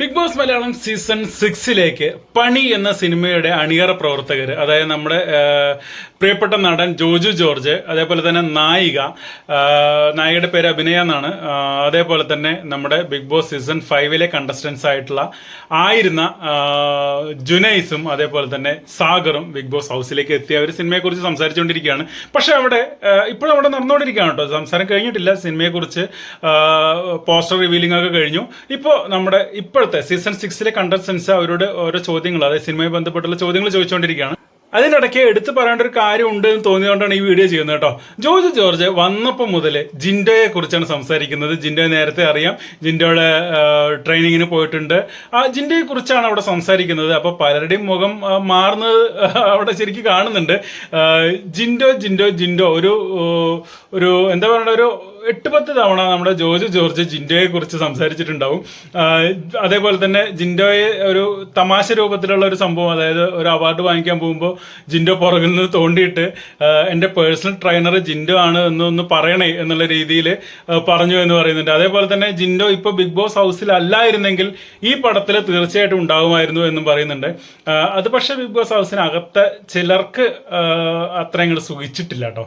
Big boss Malayalam season 6 പണി എന്ന സിനിമയുടെ അണിയറ പ്രവർത്തകർ, അതായത് നമ്മുടെ പ്രിയപ്പെട്ട നടൻ ജോജു ജോർജ്, അതേപോലെ തന്നെ നായികയുടെ പേര് അഭിനയ എന്നാണ്, അതേപോലെ തന്നെ നമ്മുടെ ബിഗ് ബോസ് സീസൺ 5 കണ്ടസ്റ്റൻസ് ആയിരുന്ന ജുനൈസും അതേപോലെ തന്നെ സാഗറും ബിഗ് ബോസ് ഹൗസിലേക്ക് എത്തി അവർ സിനിമയെക്കുറിച്ച് സംസാരിച്ചുകൊണ്ടിരിക്കുകയാണ്. പക്ഷെ ഇപ്പോഴും അവിടെ നടന്നുകൊണ്ടിരിക്കുകയാണ് കേട്ടോ, സംസാരം കഴിഞ്ഞിട്ടില്ല. സിനിമയെക്കുറിച്ച് പോസ്റ്റർ റിവീലിംഗ് ഒക്കെ കഴിഞ്ഞു. ഇപ്പോൾ നമ്മുടെ ഇപ്പോഴത്തെ സീസൺ 6 കണ്ടസ്റ്റൻസ് അവരോട് ഓരോ ചോദ്യങ്ങൾ, അതായത് സിനിമയുമായി ബന്ധപ്പെട്ടുള്ള ചോദ്യങ്ങൾ ചോദിച്ചുകൊണ്ടിരിക്കുകയാണ്. അതിനിടയ്ക്ക് എടുത്തു പറയേണ്ട ഒരു കാര്യം ഉണ്ട് എന്ന് തോന്നിയതുകൊണ്ടാണ് ഈ വീഡിയോ ചെയ്യുന്നത് കേട്ടോ. ജോജു ജോർജ് വന്നപ്പോൾ മുതൽ ജിൻഡോയെ കുറിച്ചാണ് സംസാരിക്കുന്നത്. ജിൻഡോയെ നേരത്തെ അറിയാം, ജിൻഡോയുടെ ട്രെയിനിങ്ങിന് പോയിട്ടുണ്ട്. ആ ജിൻഡോയെ കുറിച്ചാണ് അവിടെ സംസാരിക്കുന്നത്. അപ്പോൾ പലരുടെയും മുഖം മാറുന്നത് അവിടെ ശരിക്കും കാണുന്നുണ്ട്. ജിൻഡോ ജിൻഡോ ജിൻഡോ ഒരു എന്താ പറയുക, ഒരു 8-10 തവണ നമ്മുടെ ജോജു ജോർജ് ജിൻഡോയെ കുറിച്ച് സംസാരിച്ചിട്ടുണ്ടാവും. അതേപോലെ തന്നെ ജിൻഡോയെ ഒരു തമാശ രൂപത്തിലുള്ള ഒരു സംഭവം, അതായത് ഒരു അവാർഡ് വാങ്ങിക്കാൻ പോകുമ്പോൾ ജിൻഡോ പുറകിൽ നിന്ന് തോണ്ടിയിട്ട് എൻ്റെ പേഴ്സണൽ ട്രെയിനർ ജിൻഡോ ആണ് എന്നൊന്ന് പറയണേ എന്നുള്ള രീതിയിൽ പറഞ്ഞു എന്ന് പറയുന്നുണ്ട്. അതേപോലെ തന്നെ ജിൻഡോ ഇപ്പോൾ ബിഗ് ബോസ് ഹൗസിൽ അല്ലായിരുന്നെങ്കിൽ ഈ പടത്തിൽ തീർച്ചയായിട്ടും ഉണ്ടാകുമായിരുന്നു എന്നും പറയുന്നുണ്ട്. അത് പക്ഷേ ബിഗ് ബോസ് ഹൗസിനകത്ത് ചിലർക്ക് അത്ര അങ്ങോട്ട് സുഖിച്ചിട്ടില്ല കേട്ടോ.